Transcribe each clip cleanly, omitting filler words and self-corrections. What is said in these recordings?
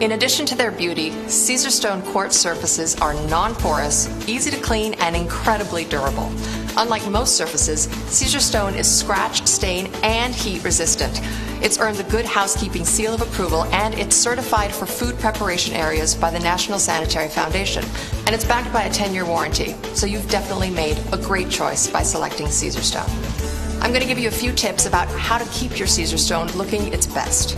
In addition to their beauty, Caesarstone Quartz surfaces are non-porous, easy to clean, and incredibly durable. Unlike most surfaces, Caesarstone is scratch, stain, and heat resistant. It's earned the Good Housekeeping Seal of Approval, and it's certified for food preparation areas by the National Sanitary Foundation. And it's backed by a 10-year warranty, so you've definitely made a great choice by selecting Caesarstone. I'm going to give you a few tips about how to keep your Caesarstone looking its best.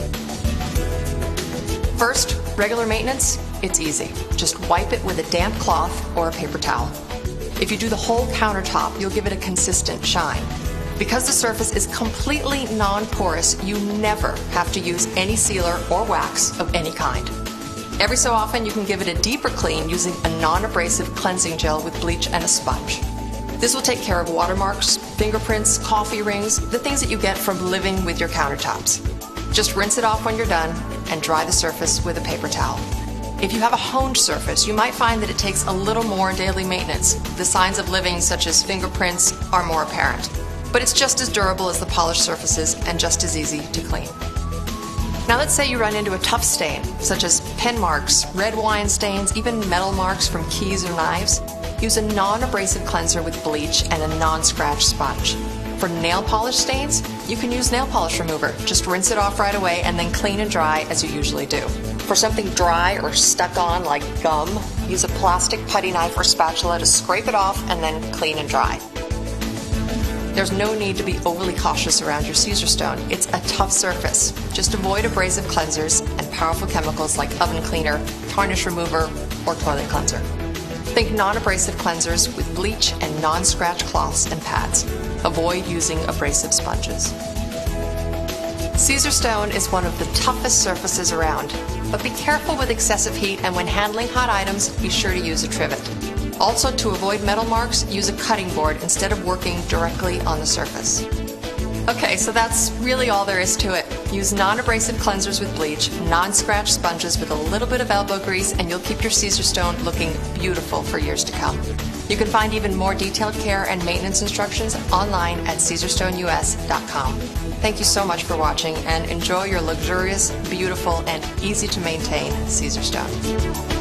First, regular maintenance, it's easy. Just wipe it with a damp cloth or a paper towel. If you do the whole countertop, you'll give it a consistent shine. Because the surface is completely non-porous, you never have to use any sealer or wax of any kind. Every so often, you can give it a deeper clean using a non-abrasive cleansing gel with bleach and a sponge. This will take care of watermarks, fingerprints, coffee rings, the things that you get from living with your countertops. Just rinse it off when you're done and dry the surface with a paper towel. If you have a honed surface, you might find that it takes a little more daily maintenance. The signs of living, such as fingerprints, are more apparent. But it's just as durable as the polished surfaces and just as easy to clean. Now let's say you run into a tough stain, such as pen marks, red wine stains, even metal marks from keys or knives. Use a non-abrasive cleanser with bleach and a non-scratch sponge. For nail polish stains, you can use nail polish remover. Just rinse it off right away and then clean and dry as you usually do. For something dry or stuck on like gum, use a plastic putty knife or spatula to scrape it off and then clean and dry. There's no need to be overly cautious around your Caesarstone. It's a tough surface. Just avoid abrasive cleansers and powerful chemicals like oven cleaner, tarnish remover, or toilet cleanser. Think non-abrasive cleansers with bleach and non-scratch cloths and pads. Avoid using abrasive sponges. Caesarstone is one of the toughest surfaces around, but be careful with excessive heat, and when handling hot items, be sure to use a trivet. Also, to avoid metal marks, use a cutting board instead of working directly on the surface. Okay, so that's really all there is to it. Use non-abrasive cleansers with bleach, non-scratch sponges with a little bit of elbow grease, and you'll keep your Caesarstone looking beautiful for years to come. You can find even more detailed care and maintenance instructions online at CaesarstoneUS.com. Thank you so much for watching, and enjoy your luxurious, beautiful, and easy to maintain Caesarstone.